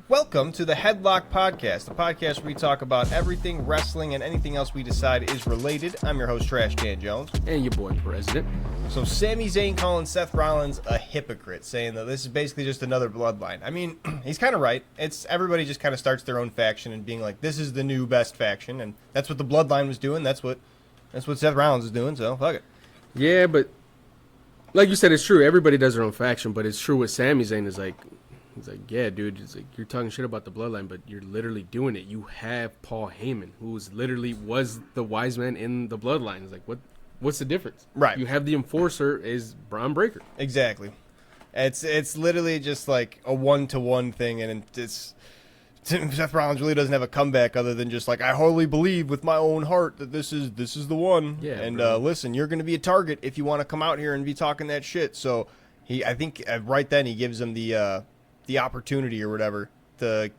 Welcome to the HeadLock Podcast, the podcast where we talk about everything wrestling and anything else we decide is related. I'm your host, Trash Can Jones. And your boy, President. So Sami Zayn calling Seth Rollins a hypocrite, saying that this is basically just another bloodline. I mean, he's kind of right. It's everybody just kind of starts their own faction and being like, this is the new best faction, and that's what the bloodline was doing. That's what Seth Rollins is doing, so fuck it. Yeah, but like you said, it's true. Everybody does their own faction, but it's true what Sami Zayn is like. He's like, yeah, dude, it's like, you're talking shit about the bloodline, but you're literally doing it. You have Paul Heyman, who was the wise man in the bloodline. It's like, what's the difference? Right. You have the enforcer is Braun Breaker. Exactly. It's literally just like a one-to-one thing, and Seth Rollins really doesn't have a comeback other than just like, I wholly believe with my own heart that this is the one. Yeah, and bro. Listen, you're going to be a target if you want to come out here and be talking that shit. So I think right then he gives him the opportunity or whatever. I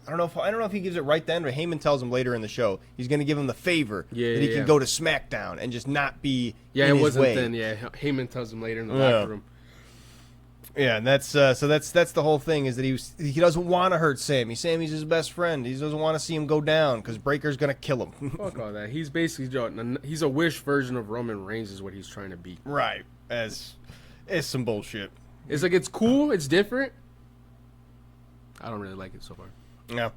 don't know if he gives it right then, but Heyman tells him later in the show he's going to give him the favor that he can go to SmackDown and just not be in his way. Then. Yeah, Heyman tells him later in the locker room. Yeah, and that's the whole thing is that he doesn't want to hurt Sami. Sami's his best friend. He doesn't want to see him go down because Breaker's going to kill him. Fuck all that. He's basically he's a wish version of Roman Reigns is what he's trying to be. Right. It's some bullshit. It's like, it's cool. It's different. I don't really like it so far. Yeah.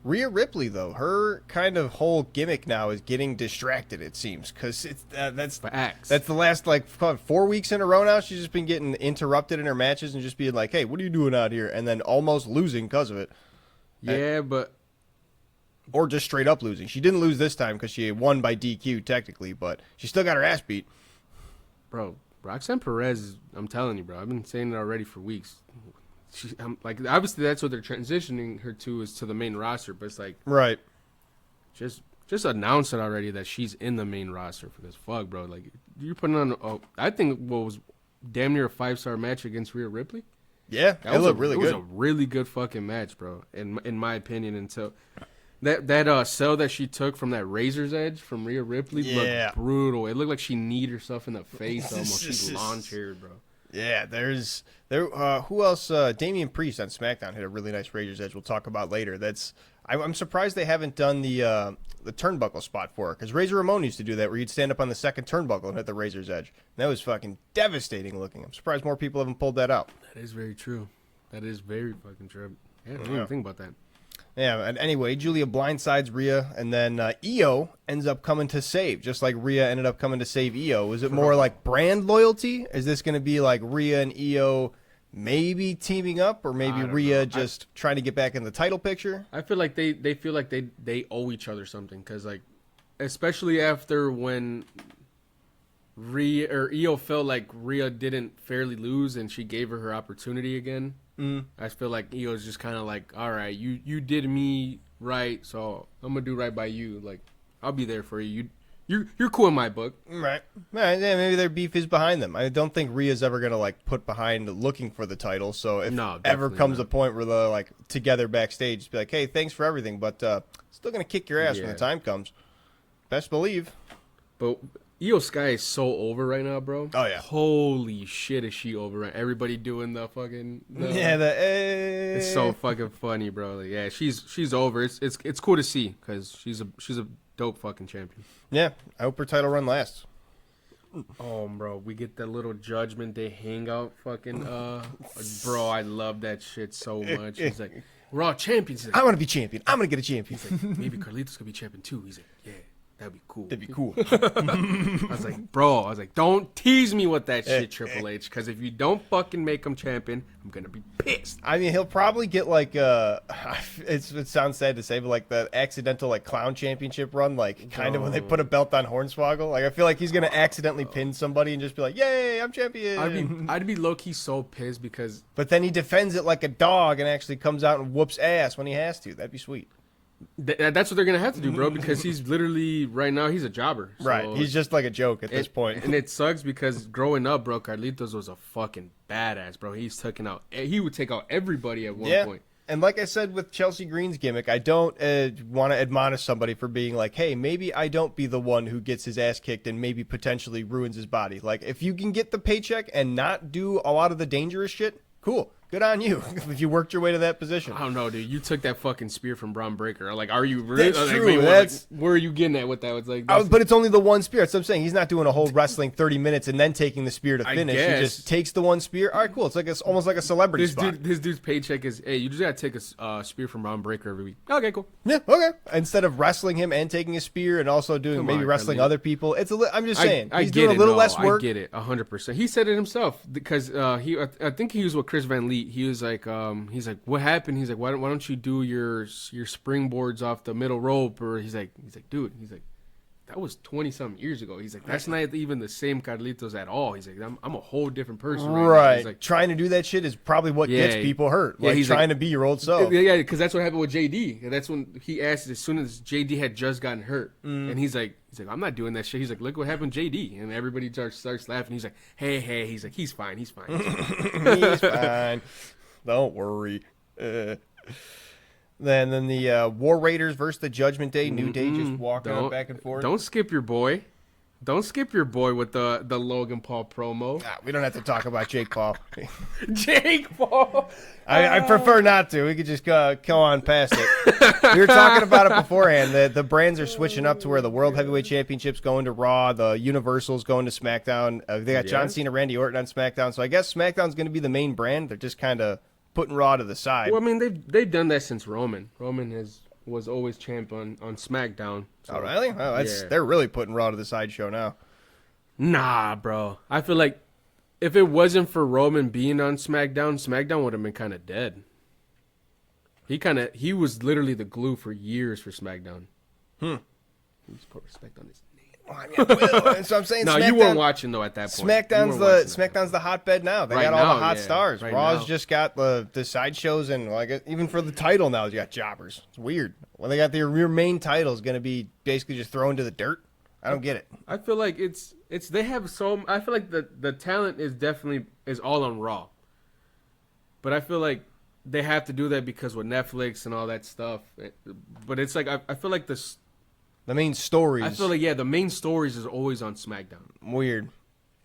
Rhea Ripley, though, her kind of whole gimmick now is getting distracted, it seems, because that's the last, 4 weeks in a row now. She's just been getting interrupted in her matches and just being like, hey, what are you doing out here? And then almost losing because of it. Yeah, Or just straight up losing. She didn't lose this time because she won by DQ, technically, but she still got her ass beat. Bro, Roxanne Perez, I'm telling you, bro, I've been saying it already for weeks. Obviously that's what they're transitioning her to, is to the main roster, but it's like, right, just announce it already that she's in the main roster for this. Fuck, bro, like, you're putting on I think what was damn near a 5-star match against Rhea Ripley. Yeah, it looked really good. It was a really good fucking match, bro, in my opinion. And so that sell that she took from that Razor's Edge from Rhea Ripley looked brutal. It looked like she kneed herself in the face almost. She lawn-chaired, bro. Yeah, who else? Damian Priest on SmackDown hit a really nice Razor's Edge we'll talk about later. I'm surprised they haven't done the turnbuckle spot for her, because Razor Ramon used to do that where you'd stand up on the second turnbuckle and hit the Razor's Edge. And that was fucking devastating looking. I'm surprised more people haven't pulled that out. That is very true. That is very fucking true. Yeah, I didn't even think about that. Yeah, and anyway, Julia blindsides Rhea, and then Io ends up coming to save, just like Rhea ended up coming to save Io. Is it more like brand loyalty? Is this going to be like Rhea and Io maybe teaming up, or maybe Rhea just trying to get back in the title picture? I feel like they feel like they owe each other something, because, like, especially after when Rhea or Io felt like Rhea didn't fairly lose and she gave her opportunity again. I feel like Io's just kind of like, all right, you did me right, so I'm gonna do right by you. Like, I'll be there for you. You're cool in my book. Right. Yeah, maybe their beef is behind them. I don't think Rhea's ever gonna like put behind looking for the title. So if ever comes a point where they're like together backstage, just be like, hey, thanks for everything, but still gonna kick your ass when the time comes. Best believe. But Io Sky is so over right now, bro. Oh, yeah. Holy shit, is she over right? Everybody doing the fucking... It's so fucking funny, bro. Like, yeah, she's over. It's cool to see, because she's a dope fucking champion. Yeah, I hope her title run lasts. Oh, bro, we get that little Judgment Day hangout fucking... bro, I love that shit so much. He's like, we're all champions. Like, I want to be champion. I'm going to get a champion. He's like, maybe Carlito's going to be champion too. He's like, yeah. That'd be cool. That'd be cool. I was like, don't tease me with that shit, Triple H, because if you don't fucking make him champion, I'm going to be pissed. I mean, he'll probably get like it sounds sad to say, but like the accidental like clown championship run, like kind of when they put a belt on Hornswoggle. Like I feel like he's going to accidentally pin somebody and just be like, yay, I'm champion. I'd be low-key so pissed because... But then he defends it like a dog and actually comes out and whoops ass when he has to. That'd be sweet. That's what they're going to have to do, bro, because he's literally, right now, he's a jobber. So right, he's just like a joke at this point. And it sucks because growing up, bro, Carlitos was a fucking badass, bro. He would take out everybody at one point. And like I said with Chelsea Green's gimmick, I don't want to admonish somebody for being like, hey, maybe I don't be the one who gets his ass kicked and maybe potentially ruins his body. Like, if you can get the paycheck and not do a lot of the dangerous shit, cool. Good on you if you worked your way to that position. I don't know, dude. You took that fucking spear from Braun Breaker. Like, are you really? That's like, true. Where are you getting at with that? It's like, But it's only the one spear. That's what I'm saying. He's not doing a whole wrestling 30 minutes and then taking the spear to finish. He just takes the one spear. All right, cool. It's like almost like a celebrity spot. This dude's paycheck is, hey, you just gotta take a spear from Braun Breaker every week. Okay, cool. Yeah, okay. Instead of wrestling him and taking a spear and also doing wrestling other people, I'm just saying he's doing a little less work. I get it, 100%. He said it himself because I think he was with Chris Van Leet. He was like, what happened? He's like, why don't you do your springboards off the middle rope? Or he's like, dude, that was 20-something years ago. He's like, that's not even the same Carlitos at all. He's like, I'm a whole different person. Right. He's like, trying to do that shit is probably what gets people hurt. Like he's trying to be your old self. Yeah, because that's what happened with JD. And that's when he asked as soon as JD had just gotten hurt. And he's like, I'm not doing that shit. He's like, look what happened to JD. And everybody starts laughing. He's like, hey. He's like, he's fine. He's fine. He's fine. Don't worry. Then the War Raiders versus the Judgment Day. New Day just walking on back and forth. Don't skip your boy. Don't skip your boy with the Logan Paul promo. We don't have to talk about Jake Paul. Jake Paul. I prefer not to. We could just go on past it. We were talking about it beforehand. The brands are switching up to where the World Heavyweight Championship's going to Raw. The Universal's going to SmackDown. They got John Cena, Randy Orton on SmackDown. So I guess SmackDown's going to be the main brand. They're just kind of putting Raw to the side. Well, I mean, they've done that since Roman. Roman was always champ on SmackDown. So, oh, really? Oh, they're really putting Raw to the sideshow now. Nah, bro. I feel like if it wasn't for Roman being on SmackDown would have been kind of dead. He was literally the glue for years for SmackDown. He's put respect on his name. Well, I mean, so I'm saying no, you weren't watching though at that point. SmackDown's the hotbed now. They got all the hot stars. Right Raw's now. just got the sideshows and like even for the title now, you got jobbers. It's weird. When they got your main title is going to be basically just thrown to the dirt. I don't get it. I feel like it's they have so. I feel like the talent is all on Raw. But I feel like they have to do that because with Netflix and all that stuff. But it's like I feel like the main stories. I feel like, the main stories is always on SmackDown. Weird.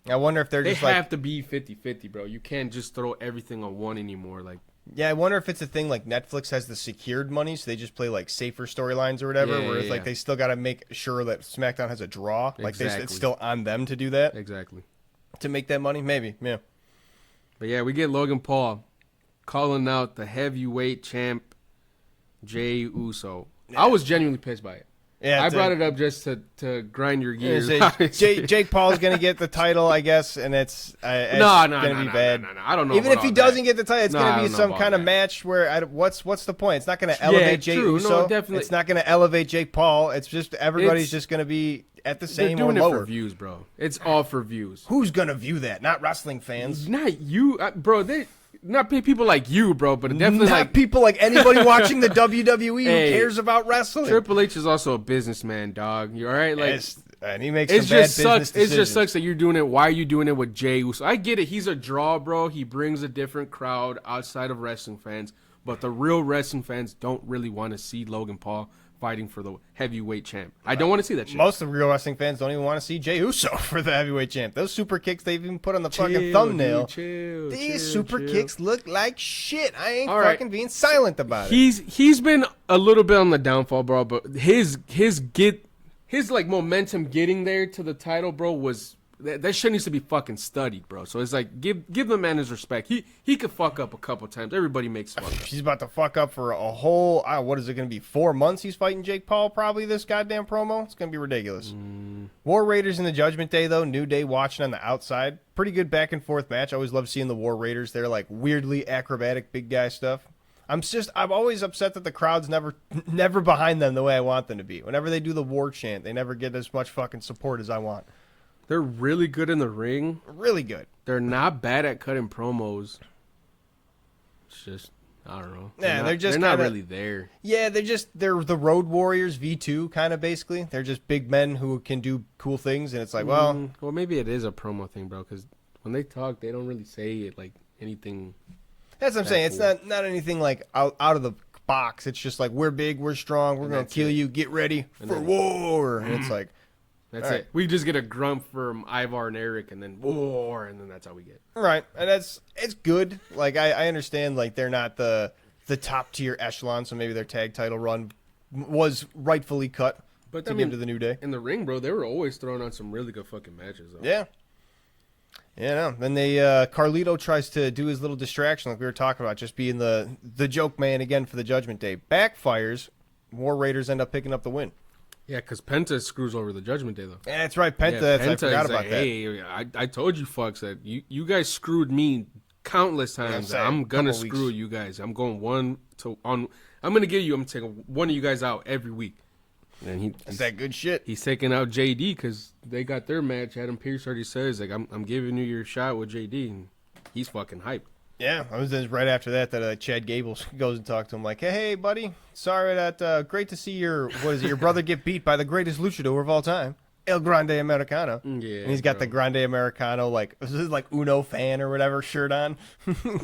I wonder if they have to be 50-50, bro. You can't just throw everything on one anymore. Like, yeah, I wonder if it's a thing like Netflix has the secured money, so they just play like safer storylines or whatever, whereas like they still got to make sure that SmackDown has a draw. Like it's still on them to do that. Exactly. To make that money, maybe, yeah. But yeah, we get Logan Paul calling out the heavyweight champ, Jey Uso. Yeah. I was genuinely pissed by it. Yeah, I brought it up just to grind your gears. Jake Paul's going to get the title, I guess, and it's going to be bad. No. I don't know. Even if he doesn't get the title, it's going to be some kind of match where what's the point? It's not going to elevate Jey Uso. No, definitely. It's not going to elevate Jake Paul. It's just everybody's just going to be at the same or lower. They're doing it for views, bro. It's all for views. Who's going to view that? Not wrestling fans. Not you, bro. Not people like you, bro, but definitely not people like anybody watching the WWE who cares about wrestling. Triple H is also a businessman, dog. You all right? Like, and he makes some bad business decisions. It just sucks that you're doing it. Why are you doing it with Jey Uso? I get it. He's a draw, bro. He brings a different crowd outside of wrestling fans, but the real wrestling fans don't really want to see Logan Paul fighting for the heavyweight champ. I don't want to see that shit. Most of the real wrestling fans don't even want to see Jey Uso for the heavyweight champ. Those super kicks they've even put on the fucking thumbnail. These super kicks look like shit. I ain't fucking being silent about it. He's been a little bit on the downfall, bro, but his like momentum getting there to the title, bro, was that shit needs to be fucking studied, bro. So it's like give the man his respect. He could fuck up a couple times. Everybody makes fuck up. He's about to fuck up for a whole what is it going to be, 4 months he's fighting Jake Paul probably this goddamn promo? It's going to be ridiculous. War Raiders in the Judgment Day though, New Day watching on the outside. Pretty good back and forth match. I always love seeing the War Raiders. They're like weirdly acrobatic big guy stuff. I'm always upset that the crowd's never behind them the way I want them to be. Whenever they do the war chant, they never get as much fucking support as I want. They're really good in the ring. Really good. They're not bad at cutting promos. It's just, I don't know. They're not really there. Yeah, they're the Road Warriors V2 kind of basically. They're just big men who can do cool things, and it's like, well, maybe it is a promo thing, bro. Because when they talk, they don't really say it like anything. That's what I'm saying. Cool. It's not anything like out of the box. It's just like we're big, we're strong, we're gonna kill you. Get ready for war, and it's like. That's it. We just get a grunt from Ivar and Eric, and then war, and then that's all we get. Right, and it's good. Like I understand, like they're not the top tier echelon, so maybe their tag title run was rightfully cut to give to the New Day. In the ring, bro, they were always throwing on some really good fucking matches, though. Yeah. Yeah, no. Then Carlito tries to do his little distraction, like we were talking about, just being the joke man again for the Judgment Day. Backfires. War Raiders end up picking up the win. Yeah, because Penta screws over the Judgment Day, though. Yeah, that's right, Penta. Yeah, I forgot about that. Hey, I told you fucks that you guys screwed me countless times. I'm gonna screw you guys. I'm going I'm gonna take one of you guys out every week. And that's that good shit. He's taking out JD because they got their match. Adam Pearce already says, like, I'm giving you your shot with JD, and he's fucking hyped. Yeah, I was just right after that Chad Gable goes and talks to him like, hey, buddy, sorry that great to see your brother get beat by the greatest luchador of all time, El Grande Americano. Yeah, and he's got the Grande Americano, like Uno fan or whatever shirt on.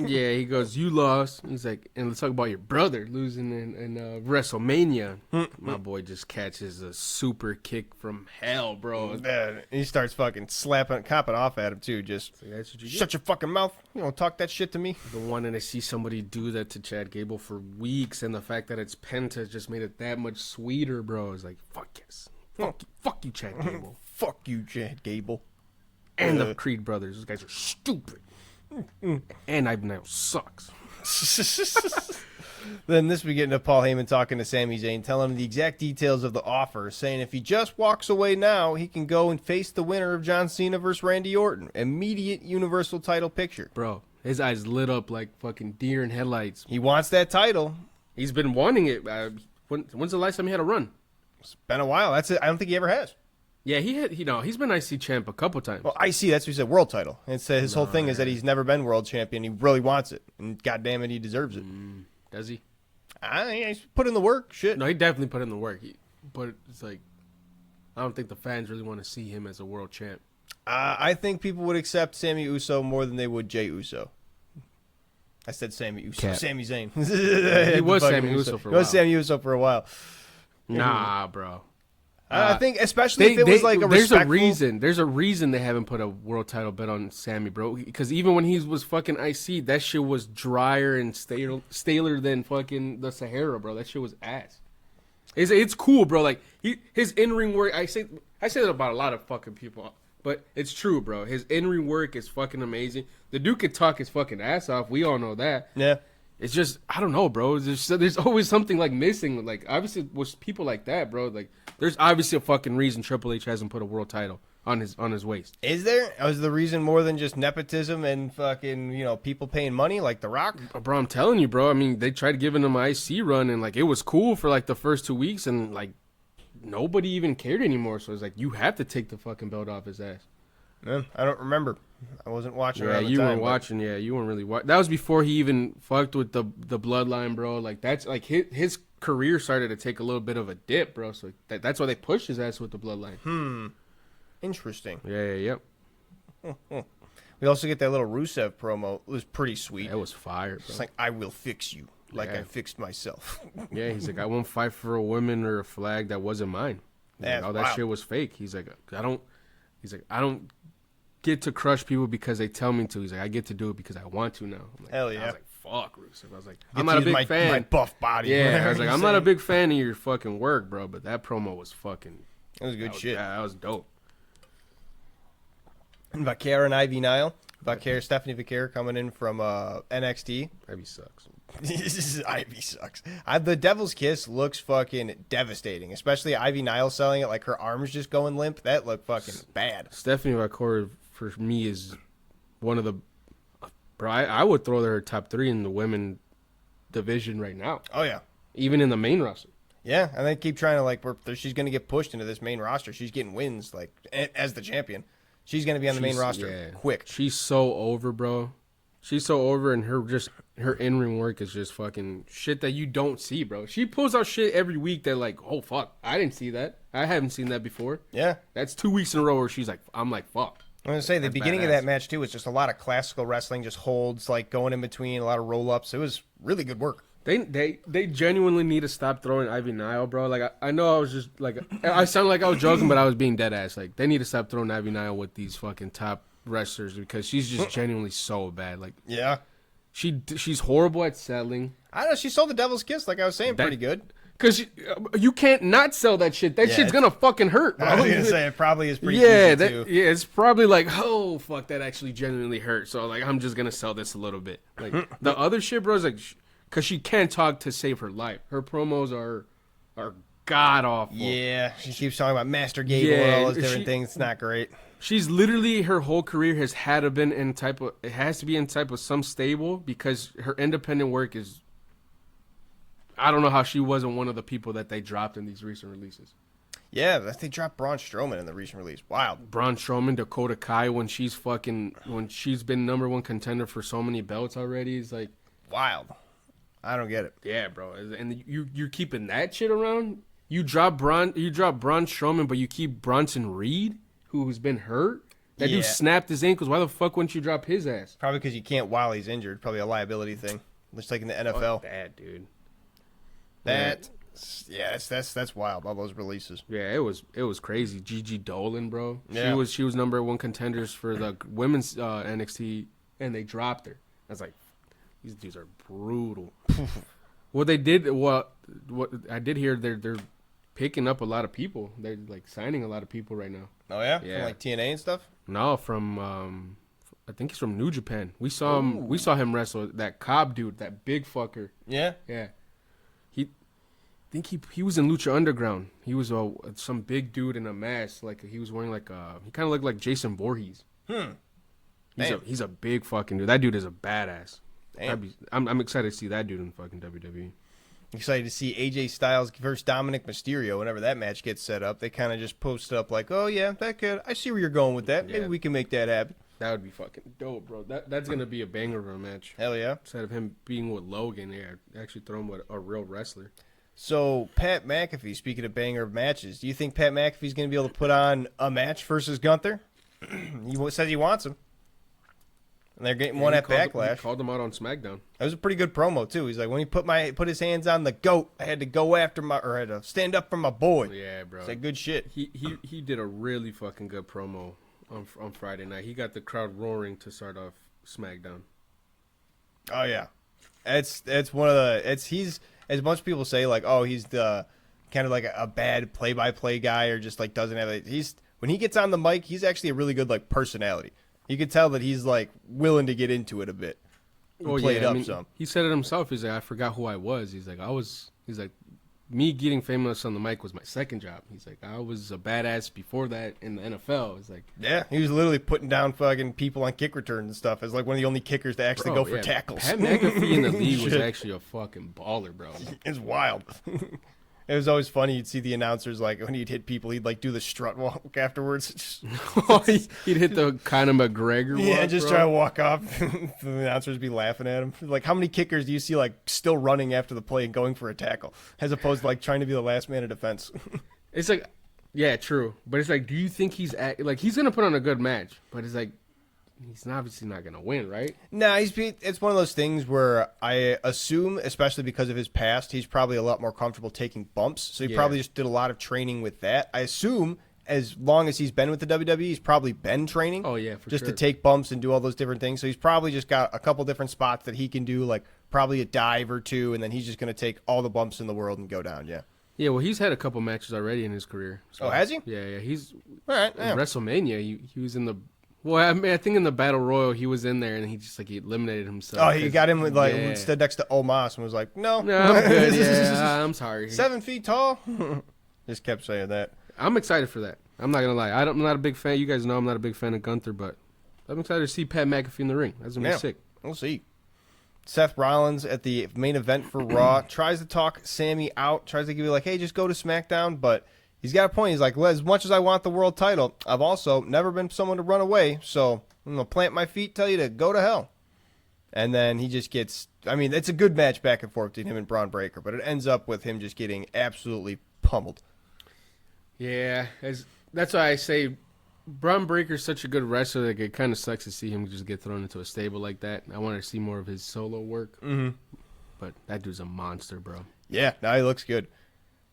Yeah, he goes, you lost. He's like, and let's talk about your brother losing in WrestleMania. My boy just catches a super kick from hell, bro. Yeah, he starts fucking copping off at him too. Just shut your fucking mouth. You don't talk that shit to me. The one, and I see somebody do that to Chad Gable for weeks, and the fact that it's Penta just made it that much sweeter, bro. It's like, fuck yes. Fuck you, Chad Gable. Fuck you, Chad Gable. And the Creed brothers. Those guys are stupid. And Ivan now sucks. Then we get into Paul Heyman talking to Sami Zayn, telling him the exact details of the offer, saying if he just walks away now, he can go and face the winner of John Cena versus Randy Orton. Immediate Universal title picture. Bro, his eyes lit up like fucking deer in headlights. He wants that title. He's been wanting it. When's the last time he had a run? It's been a while. That's it. I don't think he ever has. Yeah, he's been IC champ a couple times. Well, IC, that's what he said, world title. And it's, his whole thing is that he's never been world champion. He really wants it. And goddamn it, he deserves it. Does he? He's put in the work. Shit. No, he definitely put in the work. But it's like, I don't think the fans really want to see him as a world champ. I think people would accept Sami Uso more than they would Jey Uso. I said Sami Uso. Sami Zayn. He was Sami Uso for a while. He was Sami Uso for a while. Nah, bro. I think especially if it was like there's a reason they haven't put a world title bet on Sammy, bro. Because even when he was fucking IC, that shit was drier and staler than fucking the Sahara, bro. That shit was ass. It's cool, bro. Like his in ring work. I say that about a lot of fucking people, but it's true, bro. His in ring work is fucking amazing. The dude could talk his fucking ass off. We all know that. Yeah. It's just, I don't know, bro. There's always something like missing. Like, obviously, with people like that, bro, like, there's obviously a fucking reason Triple H hasn't put a world title on his waist. Is there? Was the reason more than just nepotism and fucking, people paying money like The Rock? Bro, I'm telling you, bro. I mean, they tried giving him an IC run, and, like, it was cool for, like, the first 2 weeks, and, like, nobody even cared anymore. So it's like, you have to take the fucking belt off his ass. Man, I don't remember. I wasn't watching. Yeah, you weren't watching. Yeah, you weren't really watching. That was before he even fucked with the bloodline, bro. Like that's like his career started to take a little bit of a dip, bro. So that's why they pushed his ass with the bloodline. Interesting. Yeah. We also get that little Rusev promo. It was pretty sweet. That was fire, bro. It's like I will fix you, like I fixed myself. Yeah, he's like I won't fight for a woman or a flag that wasn't mine. Like, all that shit was fake. He's like I don't get to crush people because they tell me to. He's like, I get to do it because I want to now. Like, hell yeah. I was like, fuck, Rusev. I was like, I'm not a big fan. My buff body. Yeah, I was like, I'm not a big fan of your fucking work, bro. But that promo was fucking. It was good shit. Yeah, that was dope. And Vaquera and Ivy Nile. Stephanie Vaquera coming in from NXT. Ivy sucks. Ivy sucks. The Devil's Kiss looks fucking devastating, especially Ivy Nile selling it like her arms just going limp. That looked fucking bad. Stephanie Vaquera for me is one of the bro. I would throw her top 3 in the women division right now. Oh yeah, even in the main roster. Yeah, and they keep trying to like. She's going to get pushed into this main roster. She's getting wins like as the champion. She's going to be on the main roster quick. She's so over, bro. She's so over, and her in-ring work is just fucking shit that you don't see, bro. She pulls out shit every week that like, oh, fuck, I didn't see that. I haven't seen that before. Yeah. That's 2 weeks in a row where she's like, I'm like, fuck. I'm going to say the beginning of that match, too, was just a lot of classical wrestling, just holds, like going in between, a lot of roll-ups. It was really good work. They genuinely need to stop throwing Ivy Nile, bro. Like I know I was just like I sound like I was joking, but I was being dead ass. Like they need to stop throwing Ivy Nile with these fucking top wrestlers because she's just genuinely so bad. Like Yeah. she's horrible at selling. I don't know. She sold the Devil's Kiss, like I was saying, pretty good. Because you can't not sell that shit. That shit's gonna fucking hurt, bro. I was gonna say it probably is pretty easy too. Yeah, it's probably like, oh fuck, that actually genuinely hurt. So like, I'm just gonna sell this a little bit. Like the other shit, bro, is like, because she can't talk to save her life. Her promos are god awful. Yeah, she keeps talking about Master Gable and all those different things. It's not great. She's literally her whole career has had to been in type of. It has to be in type of some stable because her independent work is. I don't know how she wasn't one of the people that they dropped in these recent releases. Yeah, they dropped Braun Strowman in the recent release. Wild. Braun Strowman, Dakota Kai, when she's been #1 contender for so many belts already, is like wild. I don't get it. Yeah, bro. And you're keeping that shit around. You drop Braun Strowman, but you keep Bronson Reed, who's been hurt. That dude snapped his ankles. Why the fuck wouldn't you drop his ass? Probably because you can't while he's injured. Probably a liability thing. Just like in the NFL. Fuck that, dude. That's wild. All those releases. Yeah, it was crazy. Gigi Dolan, bro. Yeah. She was #1 contenders for the women's NXT, and they dropped her. I was like, these dudes are brutal. What I did hear, they're picking up a lot of people. They're like signing a lot of people right now. Oh yeah, yeah. From like TNA and stuff. No, from I think he's from New Japan. We saw him wrestle that Cobb dude, that big fucker. Yeah. I think he was in Lucha Underground. He was some big dude in a mask. Like he was wearing like he kind of looked like Jason Voorhees. He's a big fucking dude. That dude is a badass. I'm excited to see that dude in fucking WWE. Excited to see AJ Styles versus Dominic Mysterio whenever that match gets set up. They kind of just post up like, oh yeah, that could. I see where you're going with that. Maybe we can make that happen. That would be fucking dope, bro. That's gonna be a banger of a match. Hell yeah. Instead of him being with Logan, actually throw him with a real wrestler. So, Pat McAfee, speaking of banger of matches, do you think Pat McAfee's going to be able to put on a match versus Gunther? He says he wants him. And they're getting one at Backlash. He called him out on SmackDown. That was a pretty good promo, too. He's like, when he put his hands on the GOAT, I had to go after I had to stand up for my boy. Yeah, bro. It's like good shit. He did a really fucking good promo on Friday night. He got the crowd roaring to start off SmackDown. Oh, yeah. It's one of the, he's, as much people say, like, oh, he's the kind of like a bad play-by-play guy or just like doesn't have it. When he gets on the mic, he's actually a really good like personality. You can tell that he's like willing to get into it a bit. Play it up some. He said it himself. He's like, I forgot who I was. He's like, me getting famous on the mic was my second job. He's like, I was a badass before that in the NFL. It's like, yeah, he was literally putting down fucking people on kick returns and stuff as like one of the only kickers to actually go for tackles. Pat McAfee in the league was actually a fucking baller, bro. It's wild. It was always funny. You'd see the announcers like when he'd hit people, he'd like do the strut walk afterwards. He'd hit the Conor McGregor walk. Yeah, just try to walk off. The announcers would be laughing at him. Like, how many kickers do you see like still running after the play and going for a tackle, as opposed to like trying to be the last man of defense? It's like, yeah, true. But it's like, do you think he's gonna put on a good match? But it's like, he's obviously not gonna win, right? Nah, it's one of those things where I assume, especially because of his past, he's probably a lot more comfortable taking bumps. So he probably just did a lot of training with that. I assume as long as he's been with the WWE, he's probably been training. Oh yeah, for just to take bumps and do all those different things. So he's probably just got a couple different spots that he can do, like probably a dive or two, and then he's just gonna take all the bumps in the world and go down. Yeah. Yeah, well, he's had a couple matches already in his career. So, oh, has he? Yeah. He's all right. In WrestleMania. He was in the. Well, I mean, I think in the Battle Royal he was in there and he just like he eliminated himself. Oh, he got him like stood next to Omos and was like, "No, I'm good. Yeah, I'm sorry. 7 feet tall." Just kept saying that. I'm excited for that. I'm not gonna lie. I'm not a big fan. You guys know I'm not a big fan of Gunther, but I'm excited to see Pat McAfee in the ring. That's gonna be sick. We'll see. Seth Rollins at the main event for Raw tries to talk Sammy out. Tries to give you like, "Hey, just go to SmackDown," but he's got a point. He's like, well, as much as I want the world title, I've also never been someone to run away, so I'm going to plant my feet, tell you to go to hell. And then he just gets, I mean, it's a good match back and forth between him and Braun Breaker, but it ends up with him just getting absolutely pummeled. Yeah, that's why I say Braun Breaker's such a good wrestler that it kind of sucks to see him just get thrown into a stable like that. I want to see more of his solo work. Mm-hmm. but that dude's a monster, bro. Yeah, now he looks good.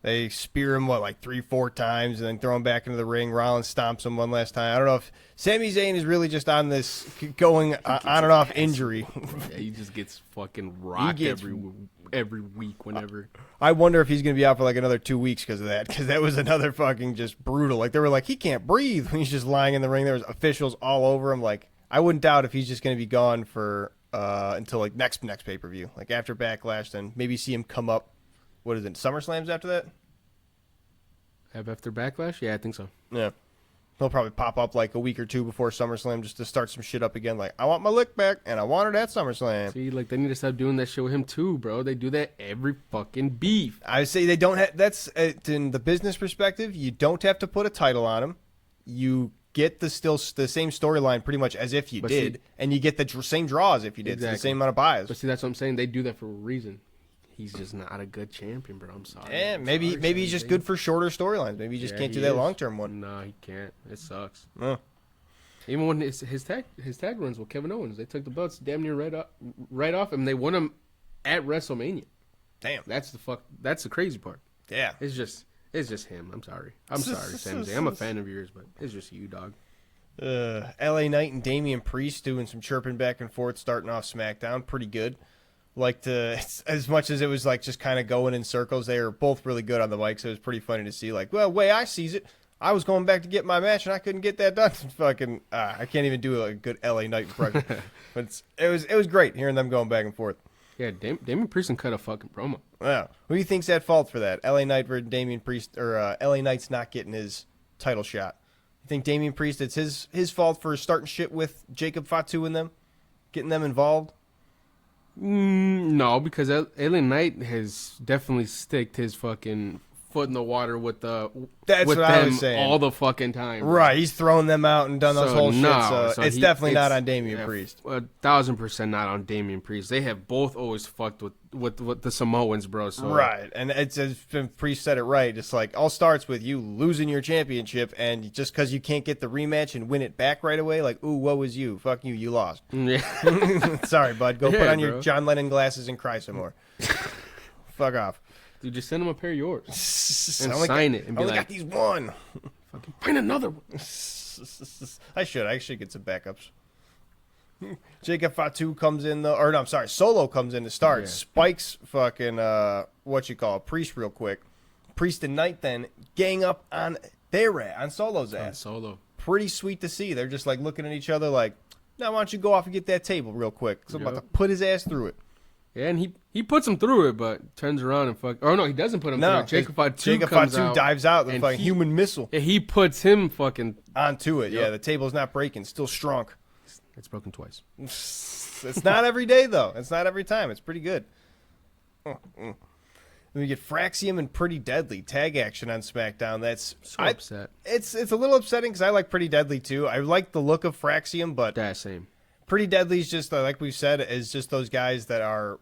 They spear him, like 3-4 times and then throw him back into the ring. Rollins stomps him one last time. I don't know if Sami Zayn is really just on this going on and off injury. Yeah, he just gets fucking rocked every week whenever. I wonder if he's going to be out for like another 2 weeks because of that, because that was another fucking just brutal. Like, they were like, he can't breathe when he's just lying in the ring. There was officials all over him. Like, I wouldn't doubt if he's just going to be gone for until like next pay-per-view. Like after Backlash, then maybe see him come up. What is it, SummerSlam's after that? After Backlash? Yeah, I think so. Yeah. He'll probably pop up like a week or two before SummerSlam just to start some shit up again. Like, I want my lick back, and I want it at SummerSlam. See, like, they need to stop doing that shit with him too, bro. They do that every fucking beef. I say they don't have, that's, in the business perspective, you don't have to put a title on him. You get the same storyline pretty much as if you did, and you get the same draw as if you did. Exactly. The same amount of buys. But see, that's what I'm saying. They do that for a reason. He's just not a good champion, bro. I'm sorry. Yeah, maybe he's just good for shorter storylines. Maybe he just can't do that long-term one. No, he can't. It sucks. Even when his tag runs with Kevin Owens, they took the belts damn near right off him. They won them at WrestleMania. Damn. That's the crazy part. Yeah. It's just him. I'm sorry, Sami Zayn. I'm a fan of yours, but it's just you, dog. LA Knight and Damian Priest doing some chirping back and forth, starting off SmackDown. Pretty good. As much as it was like just kind of going in circles, they were both really good on the mic, so it was pretty funny to see. Like, well, way I sees it, I was going back to get my match and I couldn't get that done. Fucking, I can't even do a good LA Knight impression. But it was great hearing them going back and forth. Yeah, Damian Priest cut a fucking promo. Yeah, who do you think's at fault for that? LA Knight versus Damian Priest, or LA Knight's not getting his title shot? You think Damian Priest, it's his fault for starting shit with Jacob Fatu and them, getting them involved? No, because LA Knight has definitely sticked his fucking foot in the water with them I was saying. All the fucking time. Bro. Right, he's thrown them out and done those whole shit, so it's definitely not on Damian Priest. 1,000% not on Damian Priest. They have both always fucked with the Samoans, bro. So. Right, and it's Priest said it right. It's like, all starts with you losing your championship, and just because you can't get the rematch and win it back right away, like, ooh, woe was you. Fuck you lost. Yeah. Sorry, bud. Go put on your John Lennon glasses and cry some more. Fuck off. Dude, just send him a pair of yours and sign it and be like, I got these one. Fucking find another one. I should get some backups. Jacob Fatu comes in though, or no, I'm sorry, Solo comes in to start. Yeah. Spikes fucking Priest real quick. Priest and Knight then gang up on Solo's ass. Solo. Pretty sweet to see. They're just like looking at each other like, now why don't you go off and get that table real quick? So I'm about to put his ass through it. Yeah, and he puts him through it, but turns around and fuck. Oh no, he doesn't put him through it. Jacob Fatu dives out with a human missile. Yeah, he puts him fucking onto it. Yep. Yeah, the table's not breaking, still strong. It's broken twice. It's not every day though. It's not every time. It's pretty good. Then we get Fraxium and Pretty Deadly tag action on SmackDown. That's so upset. It's a little upsetting because I like Pretty Deadly too. I like the look of Fraxium, but same. Pretty Deadly's just like we've said, is just those guys that are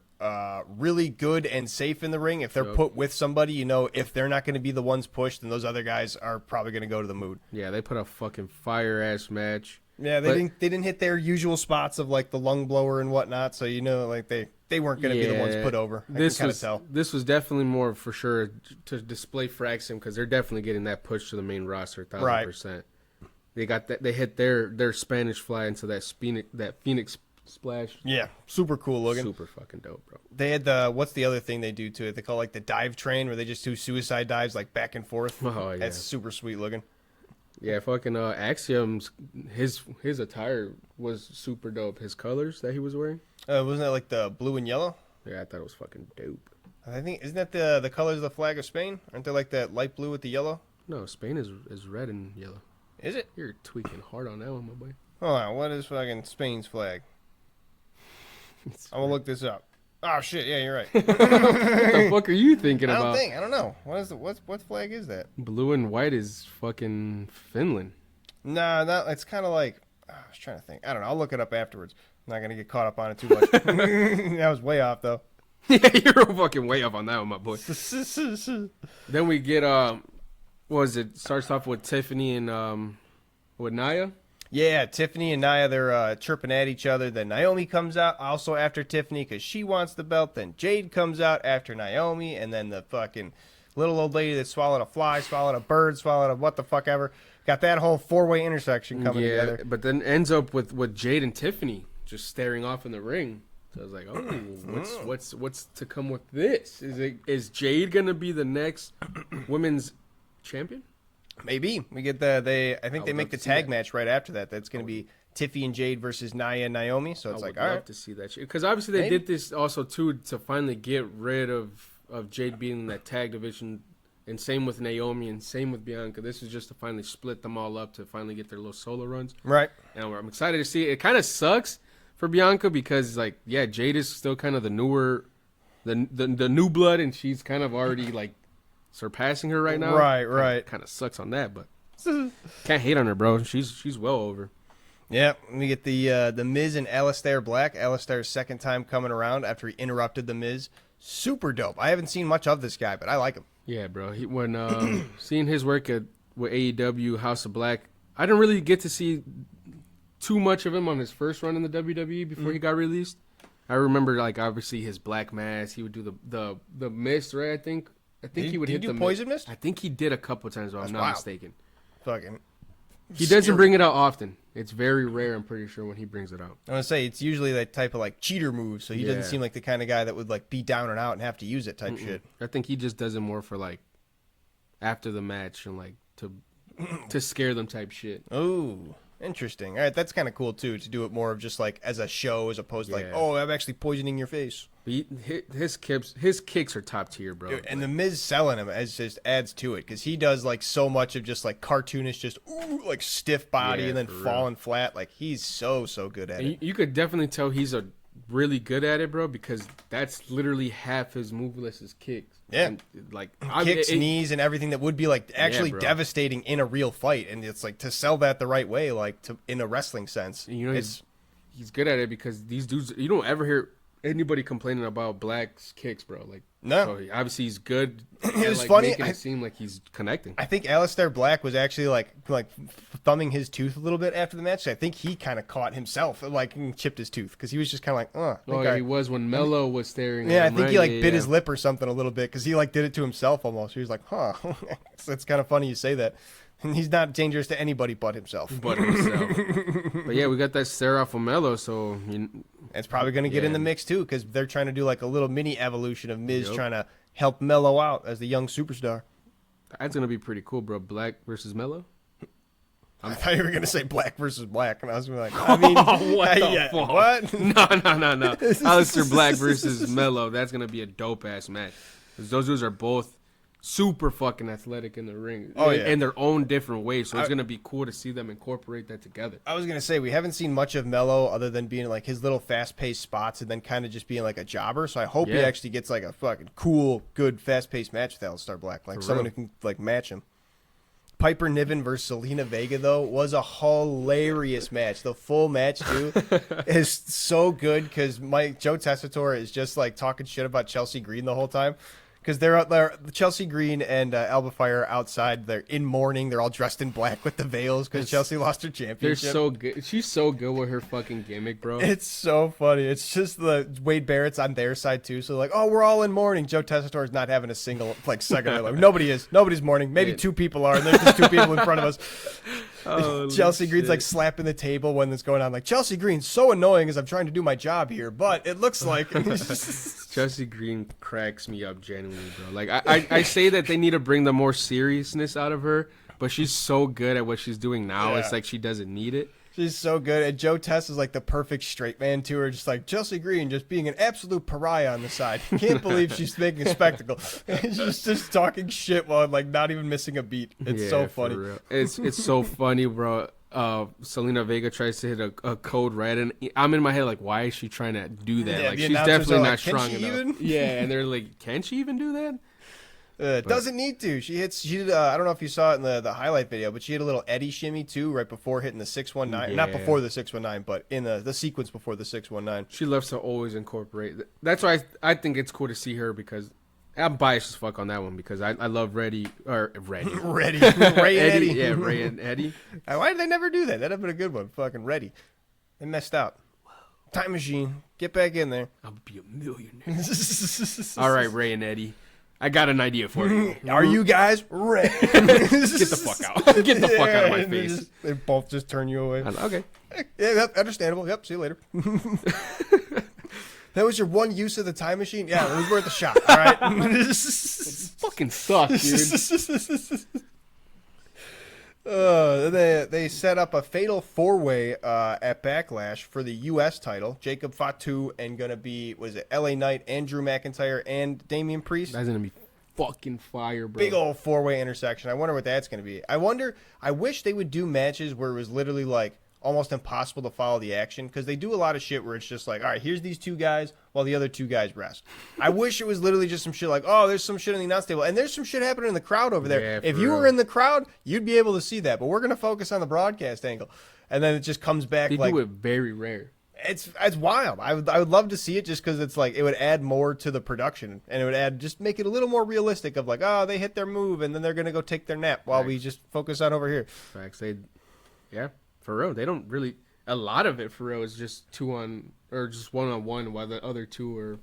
really good and safe in the ring. If they're put with somebody, if they're not going to be the ones pushed, then those other guys are probably going to go to the mood. Yeah, they put a fucking fire ass match. Yeah, they didn't hit their usual spots of like the lung blower and whatnot. So like they weren't going to be the ones put over. I can kind of tell. This was definitely more for sure to display Fraxium because they're definitely getting that push to the main roster, 1,000%. They got that. They hit their Spanish fly into that Phoenix splash. Yeah, super cool looking. Super fucking dope, bro. They had what's the other thing they do to it? They call like the dive train, where they just do suicide dives like back and forth. Oh yeah, that's super sweet looking. Yeah, fucking Axiom's his attire was super dope. His colors that he was wearing. Wasn't that like the blue and yellow? Yeah, I thought it was fucking dope. I think isn't that the colors of the flag of Spain? Aren't they like that light blue with the yellow? No, Spain is red and yellow. Is it? You're tweaking hard on that one, my boy. Hold on, what is fucking Spain's flag? I'm gonna look this up. Oh shit, yeah, you're right. What the fuck are you thinking about? I don't know. What flag is that? Blue and white is fucking Finland. Nah, it's kind of like I was trying to think. I don't know. I'll look it up afterwards. I'm not gonna get caught up on it too much. That was way off though. Yeah, you're fucking way off on that one, my boy. Then we get what was it? Starts off with Tiffany and with Nia. Yeah, Tiffany and Nia, they're chirping at each other. Then Naomi comes out also after Tiffany because she wants the belt. Then Jade comes out after Naomi. And then the fucking little old lady that swallowed a fly, swallowed a bird, swallowed a what the fuck ever. Got that whole four-way intersection coming together. But then ends up with Jade and Tiffany just staring off in the ring. So I was like, oh, what's to come with this? Is Jade gonna be the next women's champion? Maybe we get I think they make the tag match right after that. That's gonna be Tiffy and Jade versus Nia and Naomi. So it's like, all right, love to see that shit. Because obviously they did this also too to finally get rid of Jade being in that tag division. And same with Naomi and same with Bianca. This is just to finally split them all up to finally get their little solo runs. Right. And I'm excited to see it. It kind of sucks for Bianca because, like, yeah, Jade is still kind of the new blood, and she's kind of already, like, surpassing her right now. Right. Kind of sucks on that, but can't hate on her, bro. She's well over. Yeah, we get the Miz and Aleister Black. Aleister's second time coming around after he interrupted the Miz. Super dope. I haven't seen much of this guy, but I like him. Yeah, bro. When seeing his work with AEW, House of Black, I didn't really get to see too much of him on his first run in the WWE before he got released. I remember, like, obviously his black mask. He would do the mist, right? I think he would hit the poison mist. I think he did a couple times, if I'm not mistaken. Fucking. He doesn't bring it out often. It's very rare, I'm pretty sure, when he brings it out. I want to say it's usually that type of like cheater move, so he doesn't seem like the kind of guy that would like be down and out and have to use it type shit. I think he just does it more for like after the match and like to scare them type shit. Oh, interesting. All right, that's kind of cool too, to do it more of just like as a show as opposed to like, oh, I'm actually poisoning your face. His kicks are top tier, bro. Dude, and the Miz selling him just adds to it because he does like so much of just like cartoonish, just like stiff body and then falling flat. Like he's so good at it. You could definitely tell he's really good at it, bro, because that's literally half his move list is kicks. Yeah, and, like kicks, knees, and everything that would be like actually devastating in a real fight, and it's like to sell that the right way, like in a wrestling sense. You know, he's good at it because these dudes, you don't ever hear anybody complaining about Black's kicks, bro. Like, no. So obviously he's good. It was funny. Making it seem like he's connecting. I think Aleister Black was actually like thumbing his tooth a little bit after the match. I think he kind of caught himself, like chipped his tooth because he was just kind of like, he was when Mello was staring. Yeah, at him, I think he like bit his lip or something a little bit because he like did it to himself almost. He was like, It's kind of funny you say that. And he's not dangerous to anybody but himself. But yeah, we got that stare off of Mello, so it's probably going to get in the mix too because they're trying to do like a little mini evolution of Miz trying to help Mello out as the young superstar. That's going to be pretty cool, bro. Black versus Mello? I thought you were going to say Black versus Black, and I was going to be like, I mean, what the fuck? What? No. Aleister Black versus Mello. That's going to be a dope-ass match. Because those dudes are both super fucking athletic in the ring. Oh, yeah. In their own different ways. So it's going to be cool to see them incorporate that together. I was going to say, we haven't seen much of Mello other than being like his little fast-paced spots and then kind of just being like a jobber. So I hope he actually gets like a fucking cool, good, fast-paced match with Aleister Black. Like someone who can like match him. Piper Niven versus Zelina Vega, though, was a hilarious match. The full match, too, is so good because Joe Tessitore is just like talking shit about Chelsea Green the whole time. Because they're out there, Chelsea Green and Alba Fire outside. They're in mourning. They're all dressed in black with the veils because Chelsea lost her championship. They're so good. She's so good with her fucking gimmick, bro. It's so funny. It's just the Wade Barrett's on their side too. So like, oh, we're all in mourning. Joe Tessitore's not having a single like second. Like, nobody is. Nobody's mourning. Maybe two people are, and there's just two people in front of us. Chelsea Green's like slapping the table when this going on. Like, Chelsea Green's so annoying as I'm trying to do my job here, but it looks like Chelsea Green cracks me up genuinely, bro. Like I say that they need to bring the more seriousness out of her, but she's so good at what she's doing now. It's like she doesn't need it. She's so good. And Joe Tess is like the perfect straight man to her. Just like Chelsea Green just being an absolute pariah on the side. Can't believe she's making a spectacle. She's just talking shit while like not even missing a beat. It's so funny. It's so funny, bro. Zelina Vega tries to hit a code red, and I'm in my head like, why is she trying to do that? Like, she's definitely not strong enough. Yeah, and they're like, can she even do that? Doesn't need to. She did. I don't know if you saw it in the highlight video, but she hit a little Eddie shimmy too right before hitting the 619. Yeah. Not before the 619, but in the sequence before the 619. She loves to always incorporate. That's why I think it's cool to see her because I'm biased as fuck on that one because I love Ray and Eddie. Yeah, Ray and Eddie. Why did they never do that? That'd have been a good one. Fucking Ready. They messed out. Time machine. Get back in there. I'll be a millionaire. All right, Ray and Eddie. I got an idea for you. Are you guys ready? Get the fuck out. Get the fuck out of my face. They both just turn you away. Okay. Yeah, yep, understandable. Yep, see you later. That was your one use of the time machine? Yeah, it was worth a shot. All right. Fucking suck, dude. They set up a fatal four-way at Backlash for the U.S. title. Jacob Fatu and gonna be LA Knight and Drew McIntyre and Damian Priest. That's gonna be fucking fire, bro. Big old four-way intersection. I wonder what that's gonna be. I wish they would do matches where it was literally like almost impossible to follow the action, because they do a lot of shit where it's just like, all right, here's these two guys while the other two guys rest. I wish it was literally just some shit like, oh, there's some shit in the announce table, and there's some shit happening in the crowd over there. Yeah, if you were in the crowd, you'd be able to see that, but we're gonna focus on the broadcast angle, and then it just comes back. They like, do it very rare. It's wild. I would love to see it just because it's like it would add more to the production, and it would just make it a little more realistic of like, oh, they hit their move and then they're gonna go take their nap while we just focus on over here. Facts. Yeah, for real. They don't really. A lot of it for real is just just 1-on-1 while the other two are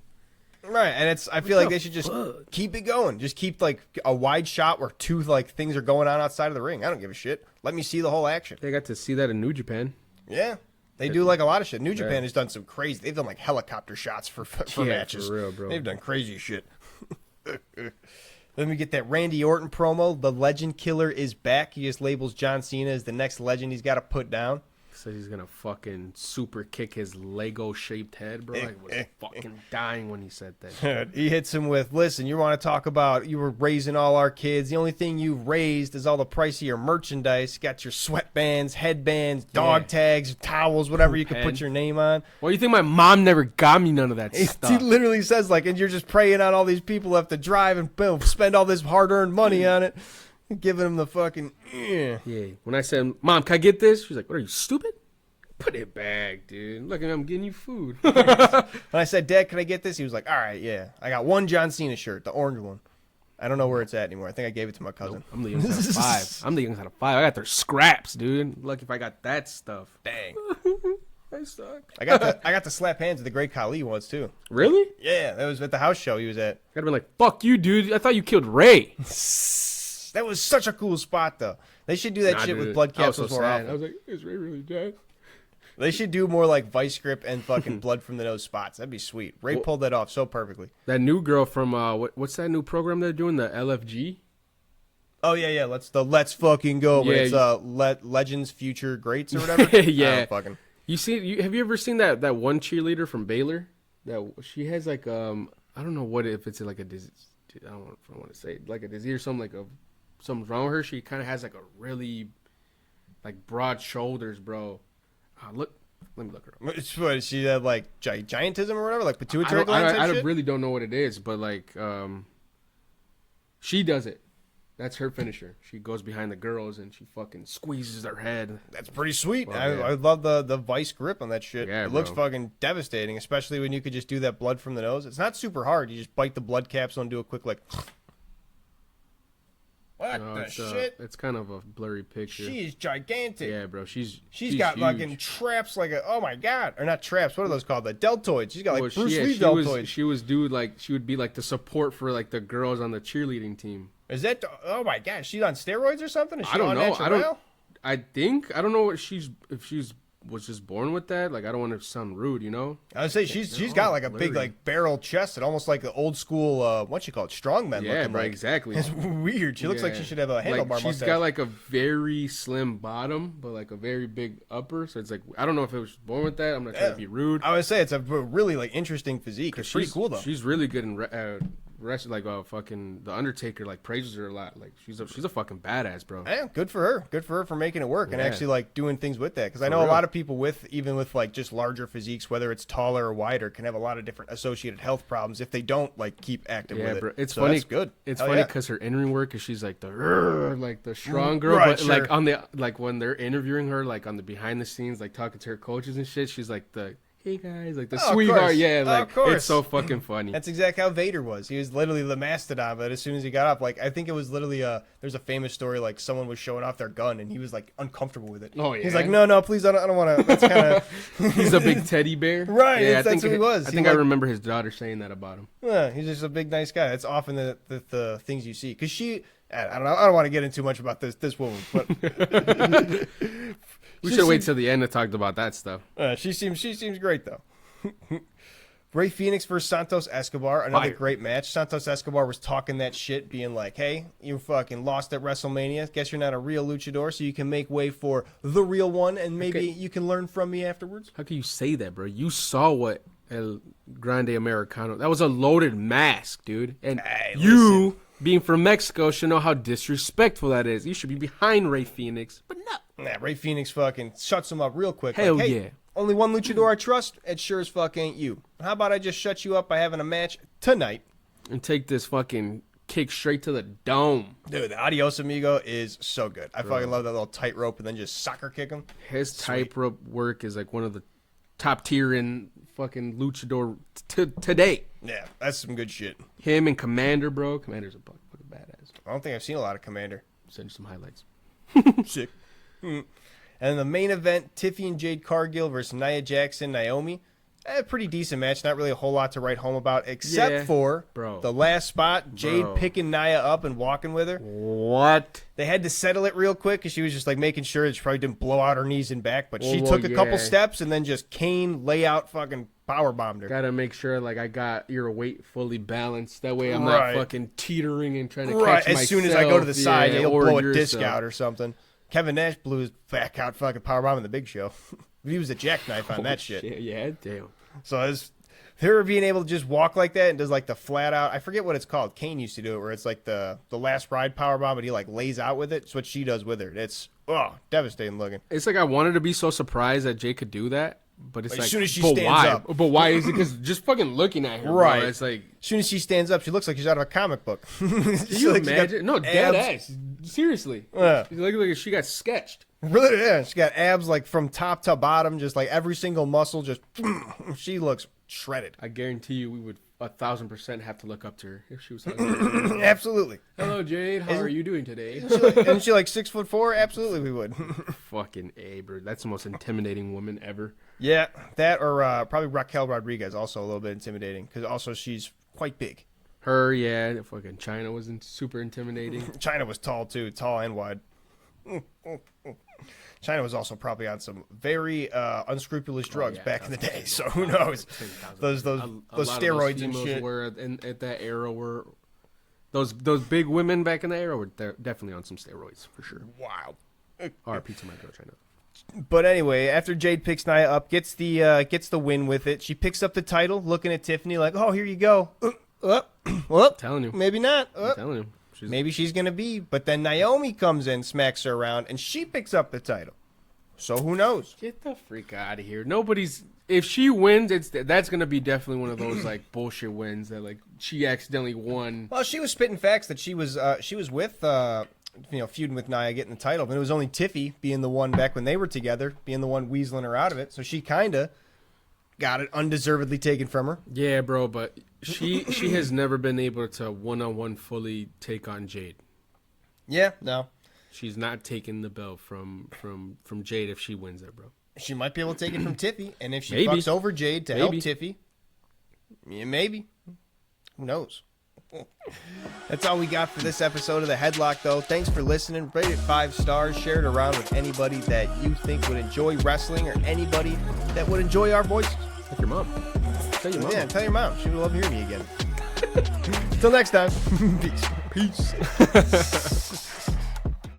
right. And I feel like they should just keep it going. Just keep like a wide shot where two like things are going on outside of the ring. I don't give a shit. Let me see the whole action. They got to see that in New Japan. Yeah. They do like a lot of shit. New Japan has done some crazy. They've done like helicopter shots for matches. For real, bro. They've done crazy shit. Let me get that Randy Orton promo. The Legend Killer is back. He just labels John Cena as the next legend he's got to put down. Says he's gonna fucking super kick his Lego shaped head, bro. I was fucking dying when he said that. He hits him with, listen, you want to talk about you were raising all our kids. The only thing you've raised is all the price of your merchandise. You got your sweatbands, headbands, dog tags, towels, whatever you can put your name on. Well, you think my mom never got me none of that stuff? He literally says like, and you're just preying on all these people who have to drive and boom, spend all this hard-earned money on it. Giving him the fucking Yeah. When I said, Mom, can I get this? She's like, what are you, stupid? Put it back, dude. Look, I'm getting you food. When I said, Dad, can I get this? He was like, all right, yeah. I got one John Cena shirt, the orange one. I don't know where it's at anymore. I think I gave it to my cousin. Nope, I'm the youngest out of 5. I'm the youngest out of 5. I got their scraps, dude. Lucky if I got that stuff. Dang. I suck. I got to slap hands with the Great Khali once, too. Really? Yeah, that was at the house show he was at. I'd have been like, fuck you, dude. I thought you killed Ray. That was such a cool spot, though. They should do that shit with blood capsules more often. I was like, is Ray really dead? They should do more like vice grip and fucking blood from the nose spots. That'd be sweet. Ray pulled that off so perfectly. That new girl from what's that new program they're doing? The LFG? Oh yeah. Let's fucking go. Yeah, it's Legends Future Greats or whatever. Yeah. Fucking. Have you ever seen that one cheerleader from Baylor? That she has like I don't know if it's like a disease. I don't want to say like a disease or something something's wrong with her. She kind of has like a really like broad shoulders, bro. Let me look her up. What, she had like giantism or whatever, like pituitary gland I shit? really don't know what it is, but like she does it. That's her finisher. She goes behind the girls and she fucking squeezes their head. That's pretty sweet. Well, I love the vice grip on that shit. Yeah, it looks fucking devastating, especially when you could just do that blood from the nose. It's not super hard. You just bite the blood capsule and do a quick like. What shit? It's kind of a blurry picture. She's gigantic. Yeah, bro. She's got huge. fucking traps like oh my god, or not traps. What are those called? The deltoids. She's got like Bruce Lee deltoids. She would be like the support for like the girls on the cheerleading team. Is that? Oh my god, she's on steroids or something? Is she I don't know. I don't know what if she's was just born with that. Like I don't want to sound rude, you know. I would say she's got like a big like barrel chest and almost like the old school what you call it, strongman. Yeah, looking bro, like. Exactly. It's weird. She looks like she should have a handlebar mustache. She's got like a very slim bottom, but like a very big upper. So it's like I don't know if it was born with that. I'm not trying to be rude. I would say it's a really like interesting physique. It's pretty cool though. She's really good in wrestling. Like fucking the Undertaker like praises her a lot. Like she's a fucking badass, bro. Yeah, good for her. Good for her for making it work and actually like doing things with that. Because I know a lot of people even with like just larger physiques, whether it's taller or wider, can have a lot of different associated health problems if they don't like keep active with it. Bro. It's so funny. That's good. It's funny because her in-ring work is she's like the strong girl, but like on the like when they're interviewing her like on the behind the scenes, like talking to her coaches and shit, she's like the hey guys, like the Oh, of sweetheart. course. Yeah, Oh, like of course. it's so fucking funny. That's exactly how Vader was. He was literally the mastodon, but as soon as he got up, like I think it was literally there's a famous story like someone was showing off their gun and he was like uncomfortable with it. Oh yeah. He's like, no, please, I don't want to. That's kind of. He's a big teddy bear. Right. Yeah, That's who he was. I think I remember his daughter saying that about him. Yeah, he's just a big nice guy. That's often the things you see because she. I don't know. I don't want to get into too much about this woman, but we should wait till the end to talk about that stuff. she seems great though. Ray Phoenix versus Santos Escobar, another Fire. great match. Santos Escobar was talking that shit, being like, "Hey, you fucking lost at WrestleMania. Guess you're not a real luchador, so you can make way for the real one, and maybe you can learn from me afterwards." How can you say that, bro? You saw what El Grande Americano. That was a loaded mask, dude. And Hey, you, being from Mexico, should know how disrespectful that is. You should be behind Ray Phoenix, but no. Nah, Ray Phoenix fucking shuts him up real quick. Hell like, hey, yeah. only one luchador I trust. It sure as fuck ain't you. How about I just shut you up by having a match tonight? And take this fucking kick straight to the dome. Dude, the Adios Amigo is so good. I fucking love that little tightrope and then just soccer kick him. His tightrope work is like one of the top tier in fucking luchador today. Yeah, that's some good shit. Him and Commander, bro. Commander's a fucking badass. I don't think I've seen a lot of Commander. Send you some highlights. Sick. And the main event, Tiffy and Jade Cargill versus Nia Jackson, Naomi. A pretty decent match. Not really a whole lot to write home about, except for the last spot, Jade picking Nia up and walking with her. What? They had to settle it real quick because she was just like making sure that she probably didn't blow out her knees and back. But she took a couple steps and then just cane layout fucking powerbombed her. Gotta make sure like I got your weight fully balanced. That way I'm not fucking teetering and trying to catch myself. As soon as I go to the side, he'll blow a disc yourself. out or something. Kevin Nash blew his back out fucking powerbombing the Big Show. He was a jackknife on that shit. Yeah, damn. So as her being able to just walk like that and does like the flat out, I forget what it's called. Kane used to do it where it's like the last ride powerbomb, but he like lays out with it. It's what she does with her. It's devastating looking. It's like I wanted to be so surprised that Jay could do that, but it's Like, like as soon as she but stands why? up. But why is it? Because just fucking looking at her, Right. bro, it's like. As soon as she stands up, she looks like she's out of a comic book. Can you imagine? No, dead ass. Seriously. Yeah. She looked like she got sketched. Really, yeah. She got abs like from top to bottom, just like every single muscle. Just she looks shredded. I guarantee you, we would 1,000% have to look up to her if she was. Like, Absolutely. hello, Jade. How are you doing today? Isn't she like 6'4"? Absolutely, we would. Fucking A, bro. That's the most intimidating woman ever. Yeah, that or probably Raquel Rodriguez, also a little bit intimidating because also she's quite big. Her, yeah. Fucking China was super intimidating. China was tall too, tall and wide. China was also probably on some very unscrupulous drugs back in the day, so who knows? Those steroids and shit. Were at that era were those big women back in the era were definitely on some steroids for sure. Wow. RP to my girl China. But anyway, after Jade picks Nia up, gets the win with it. She picks up the title, looking at Tiffany like, "Oh, here you go." Well, Telling you, maybe not. I'm telling you. Maybe she's going to be. But then Naomi comes in, smacks her around, and she picks up the title. So who knows? Get the freak out of here. Nobody's... If she wins, that's going to be definitely one of those like bullshit wins that like she accidentally won. Well, she was spitting facts that she was with, feuding with Nia, getting the title. But it was only Tiffy being the one back when they were together, being the one weaseling her out of it. So she kind of got it undeservedly taken from her. Yeah, bro, but she has never been able to one-on-one fully take on Jade. Yeah, no. She's not taking the belt from Jade if she wins it, bro. She might be able to take it from Tiffy, and if she fucks over Jade to help Tiffy, yeah, maybe. Who knows? That's all we got for this episode of the Headlock, though. Thanks for listening. Rate it 5 stars. Share it around with anybody that you think would enjoy wrestling or anybody that would enjoy our voices. Like your mom. Tell your mom. Yeah, tell your mom. She would love hearing me again. Till next time. Peace. Peace.